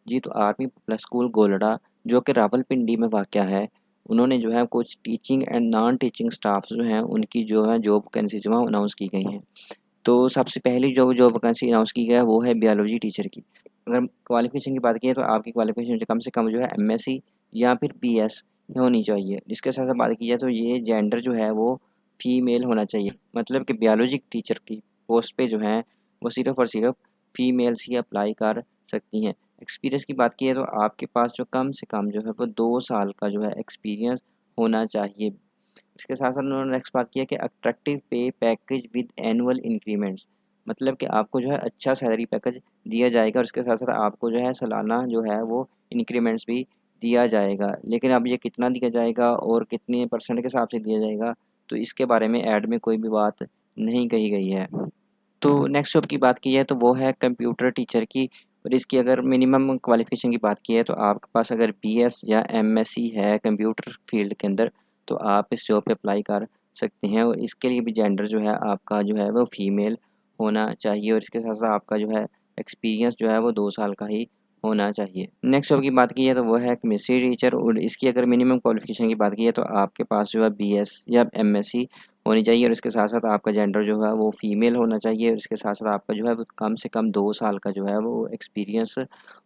जी, तो army public school Golra जो कि रावलपिंडी में वाक़या है, उन्होंने जो है कुछ teaching and non teaching staffs जो हैं उनकी जो है जॉब वैकेंसी जो है अनाउंस की गई हैं। तो सबसे पहली जो जॉब वैकेंसी अनाउंस की गई है वो है बायोलॉजी टीचर की। अगर क्वालिफ़िकेशन की बात की तो आपकी क्वालिफ़िकेशन कम से कम जो है एमएससी या फिर बीएस होनी चाहिए। इसके साथ-साथ बात की जाए तो ये जेंडर जो है वो फीमेल होना चाहिए। मतलब कि बायोलॉजी टीचर की पोस्ट पे जो है वो सिर्फ़ और सिर्फ़ फीमेल्स ही अप्लाई कर सकती हैं। एक्सपीरियंस की बात की है तो आपके पास जो कम से कम जो है वो 2 साल का जो है एक्सपीरियंस होना चाहिए। इसके साथ-साथ उन्होंने नेक्स्ट बात की है कि अट्रैक्टिव पे पैकेज विद एनुअल इंक्रीमेंट्स, मतलब कि आपको जो है अच्छा सैलरी पैकेज दिया जाएगा और इसके साथ-साथ आपको जो है सालाना जो है वो इंक्रीमेंट्स भी दिया जाएगा। लेकिन अब ये कितना दिया जाएगा और कितने परसेंट के हिसाब से दिया जाएगा, तो इसके बारे में ऐड में कोई भी बात नहीं कही गई है। तो नेक्स्ट जॉब की बात की जाए तो वो है कंप्यूटर टीचर की और इसकी अगर मिनिमम क्वालिफ़िकेशन की बात की है तो आपके पास अगर बीएस या एमएससी है कंप्यूटर फील्ड के अंदर तो आप इस जॉब पे अप्लाई कर सकते हैं और इसके लिए भी जेंडर जो है आपका जो है वो फीमेल होना चाहिए और इसके साथ-साथ आपका जो है एक्सपीरियंस जो है वो 2 साल का ही होना चाहिए। नेक्स्ट जॉब की बात की है तो वो है केमिस्ट्री टीचर और इसकी अगर मिनिमम क्वालिफ़िकेशन की बात की है तो आपके पास जो है बीएस या एमएससी होनी चाहिए और इसके साथ-साथ आपका जेंडर जो है वो फीमेल होना चाहिए और इसके साथ-साथ आपका जो है वो कम से कम 2 साल का जो है वो एक्सपीरियंस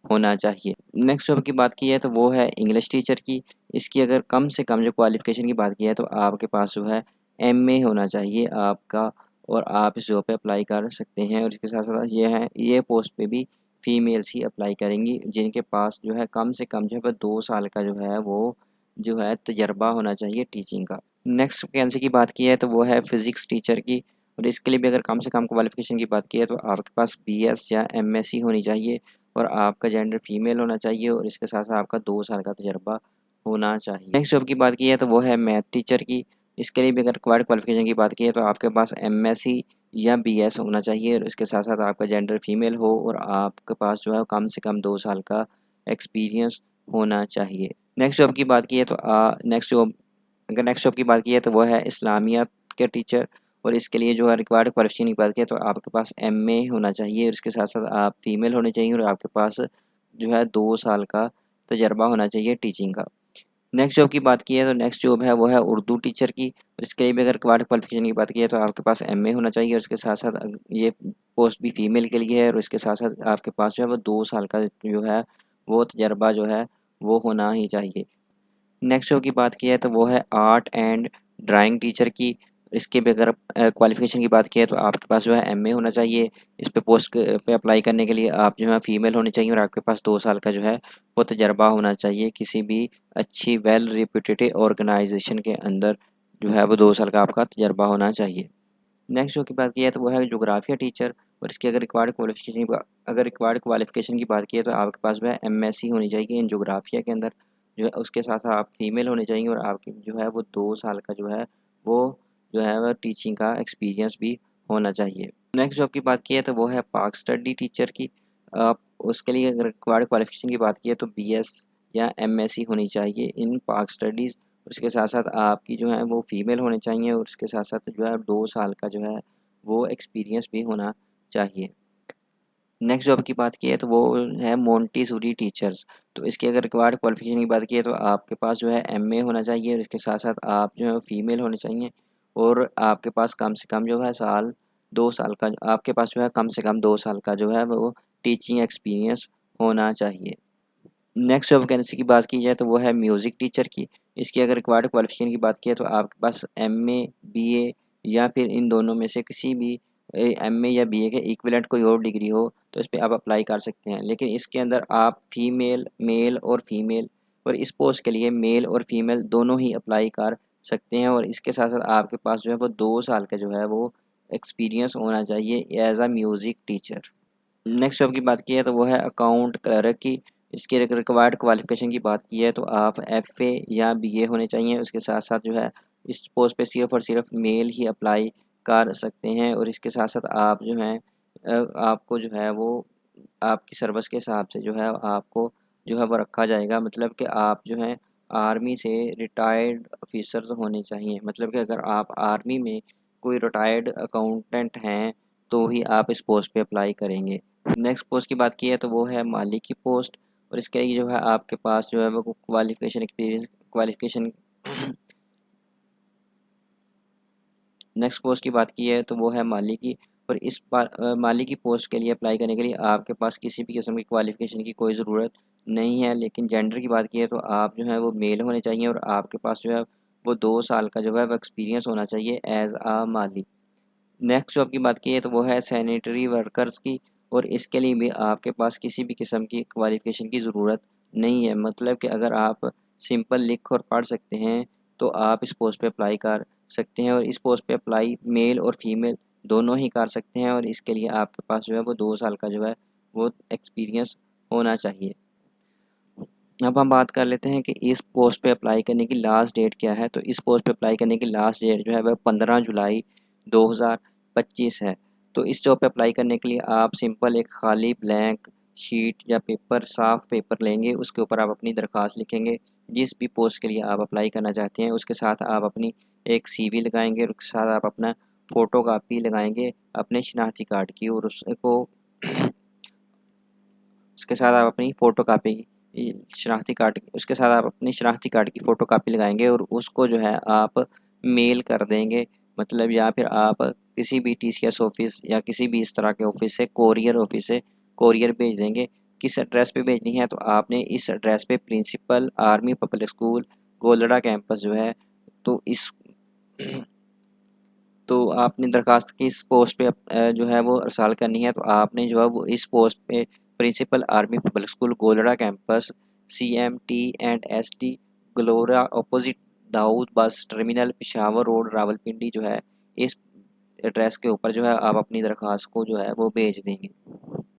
होना चाहिए। नेक्स्ट जॉब की बात की है तो वो है इंग्लिश टीचर की। इसकी अगर कम से कम जो क्वालिफ़िकेशन की बात की है तो आपके पास जो है एमए होना चाहिए आपका और आप इस जॉब पे अप्लाई कर सकते हैं और इसके साथ-साथ ये पोस्ट पे भी फीमेल्स ही अप्लाई करेंगी जिनके पास जो है कम से कम जो है वो 2 साल का जो है वो जो है तजर्बा होना चाहिए टीचिंग का। नेक्स्ट वैकेंसी की बात की है तो वो है फिज़िक्स टीचर की और इसके लिए भी अगर कम से कम क्वालिफ़िकेशन की बात की है तो आपके पास बीएस या एमएससी होनी चाहिए और आपका जेंडर फीमेल होना चाहिए और इसके साथ-साथ आपका 2 साल का तजर्बा होना चाहिए। नेक्स्ट जॉब की बात की है तो वो है मैथ टीचर की। इसके लिए भी अगर रिक्वायर्ड क्वालिफ़िकेशन की बात की है तो आपके पास एमएससी या बीएस होना चाहिए और इसके साथ-साथ आपका जेंडर फीमेल हो और आपके पास जो है कम से कम 2 साल का एक्सपीरियंस होना चाहिए। नेक्स्ट जॉब की बात की है तो नेक्स्ट जॉब की बात की है तो वो है इस्लामियात के टीचर और इसके लिए जो है रिक्वायर्ड क्वालिफ़िकेशन की बात की है तो आपके पास एमए होना चाहिए और इसके साथ-साथ आप फीमेल होने चाहिए और आपके पास जो है 2 साल का तजर्बा होना चाहिए टीचिंग का। नेक्स्ट जॉब की बात की है तो नेक्स्ट जॉब है वो है उर्दू टीचर की और इसके लिए भी अगर रिक्वायर्ड क्वालिफ़िकेशन की बात की है तो आपके पास एमए होना चाहिए और इसके साथ-साथ ये पोस्ट भी फीमेल के लिए है और इसके साथ-साथ आपके पास जो है वो 2 साल का जो है वो तजर्बा जो है वो होना ही चाहिए। नेक्स्ट शो की बात की है तो वो है आर्ट एंड ड्राइंग टीचर की। इसके भी अगर क्वालिफ़िकेशन की बात की है तो आपके पास जो है एमए होना चाहिए। इस पे पोस्ट पे अप्लाई करने के लिए आप जो है फीमेल होनी चाहिए और आपके पास 2 साल का जो है वो तजर्बा होना चाहिए किसी भी अच्छी वेल रेप्यूटेड ऑर्गेनाइजेशन के अंदर जो है वो 2 साल का आपका तजर्बा होना चाहिए। नेक्स्ट जो की बात की है तो वो है ज्योग्राफिया टीचर और इसकी अगर रिक्वायर्ड क्वालिफ़िकेशन की बात की है तो आपके पास जो है एमएससी होनी चाहिए इन ज्योग्राफिया के अंदर जो है उसके साथ आप फीमेल होने चाहिए और आपकी जो है वो 2 साल का वो जो है वह टीचिंग का एक्सपीरियंस भी होना चाहिए। नेक्स्ट जॉब की बात की है तो वो है पाक स्टडी टीचर की। आप उसके लिए अगर रिक्वायर्ड क्वालिफ़िकेशन की बात की है तो बीएस या एमएससी होनी चाहिए इन पाक स्टडीज़। उसके साथ-साथ आपकी जो है वो फीमेल होने चाहिए और उसके साथ-साथ जो है 2 साल का जो है वो एक्सपीरियंस भी होना चाहिए। नेक्स्ट जॉब की बात की है तो वो है मोंटेसोरी टीचर्स। तो इसकी अगर रिक्वायर्ड क्वालिफ़िकेशन की बात की है तो आपके पास जो है एमए होना चाहिए और इसके साथ-साथ आप जो है फीमेल होने चाहिए और आपके पास कम से कम जो है 2 साल का आपके पास जो है कम से कम 2 साल का जो है वो टीचिंग एक्सपीरियंस होना चाहिए। नेक्स्ट जॉब वैकेंसी की बात की जाए तो वो है म्यूज़िक टीचर की। इसकी अगर रिक्वायर्ड क्वालिफ़िकेशन की बात की है तो आपके पास एमए, बीए या फिर इन दोनों में से किसी भी एमए या बीए के इक्विवेलेंट कोई और डिग्री हो तो इस पे आप अप्लाई कर सकते हैं। लेकिन इसके अंदर आप मेल और फीमेल और इस पोस्ट के लिए मेल और फीमेल दोनों ही अप्लाई कर सकते हैं और इसके साथ-साथ आपके पास जो है वो 2 साल का जो है वो एक्सपीरियंस होना चाहिए as a music teacher. Next job की बात की है तो वो है अकाउंट क्लर्क की। इसकी रिक्वायर्ड क्वालिफ़िकेशन की बात की है तो आप एफ़ए या बीए होने चाहिए। उसके साथ-साथ जो है इस पोस्ट पे सिर्फ़ और सिर्फ़ मेल ही अप्लाई कर सकते हैं और इसके साथ-साथ आप जो हैं आपको जो है वो आपकी सर्विस के हिसाब से जो है आपको जो है वो रखा जाएगा। मतलब कि आप जो हैं आर्मी से रिटायर्ड ऑफ़िसर्स होने चाहिए। मतलब कि अगर आप आर्मी में कोई रिटायर्ड अकाउंटेंट हैं तो ही आप इस पोस्ट पे अप्लाई करेंगे। नेक्स्ट पोस्ट की बात की है तो वो है माली की पोस्ट और इसके लिए जो है आपके पास जो है वो qualification experience qualification. Next post की बात की है तो वो है माली की। और इस बार माली की पोस्ट के लिए अप्लाई करने के लिए आपके पास किसी भी किस्म की क्वालिफिकेशन की कोई ज़रूरत नहीं है। लेकिन जेंडर की बात की है तो आप जो है वो मेल होने चाहिए और आपके पास जो है वो 2 साल का जो है वो एक्सपीरियंस होना चाहिए एज आ माली। नेक्स्ट जॉब की बात की है तो वो है सैनिटरी वर्कर्स की। और इसके लिए भी आपके पास किसी भी किस्म की क्वालिफिकेशन की ज़रूरत नहीं है। मतलब कि अगर आप सिंपल लिख और पढ़ सकते हैं तो आप इस पोस्ट पे अप्लाई कर सकते हैं। और इस पोस्ट पे अप्लाई मेल और फीमेल दोनों ही कर सकते हैं। और इसके लिए आपके पास जो है वो 2 साल का जो है वो एक्सपीरियंस होना चाहिए। अब हम बात कर लेते हैं कि इस पोस्ट पे अप्लाई करने की लास्ट डेट क्या है। तो इस पोस्ट पे अप्लाई करने की लास्ट डेट जो है वह 15 जुलाई 2025 है। तो इस जॉब पे अप्लाई करने के लिए आप सिंपल एक खाली ब्लैंक शीट या पेपर, साफ पेपर लेंगे, उसके ऊपर आप अपनी दरख्वास्त लिखेंगे जिस भी पोस्ट के लिए आप अप्लाई करना चाहते हैं। उसके साथ आप अपनी एक CV लगाएंगे और उसके साथ आप अपना फ़ोटो कापी लगाएंगे अपने शनाख्ती कार्ड की। और उसको उसके साथ आप अपनी फ़ोटो कापी शनाख्ती कार्ड उसके साथ आप अपनी शनाख्ती कार्ड की फ़ोटो कापी लगाएंगे और उसको जो है आप मेल कर देंगे। मतलब या फिर आप किसी भी TCS ऑफिस या किसी भी इस तरह के ऑफिस से, कोरियर ऑफिस से कोरियर भेज देंगे। किस एड्रेस पे भेजनी है तो आपने इस एड्रेस पे principal army public school Golra campus जो है, तो इस तो आपने दरखास्त किस पोस्ट पे जो है वो अरसाल करनी है। तो आपने जो है वो इस पोस्ट पे principal army public school Golra campus CMT&ST Galora opposite Daud bus terminal Peshawar road Rawalpindi जो है, इस एड्रेस के ऊपर जो है आप अपनी दरखास्त को जो है वो भेज देंगे।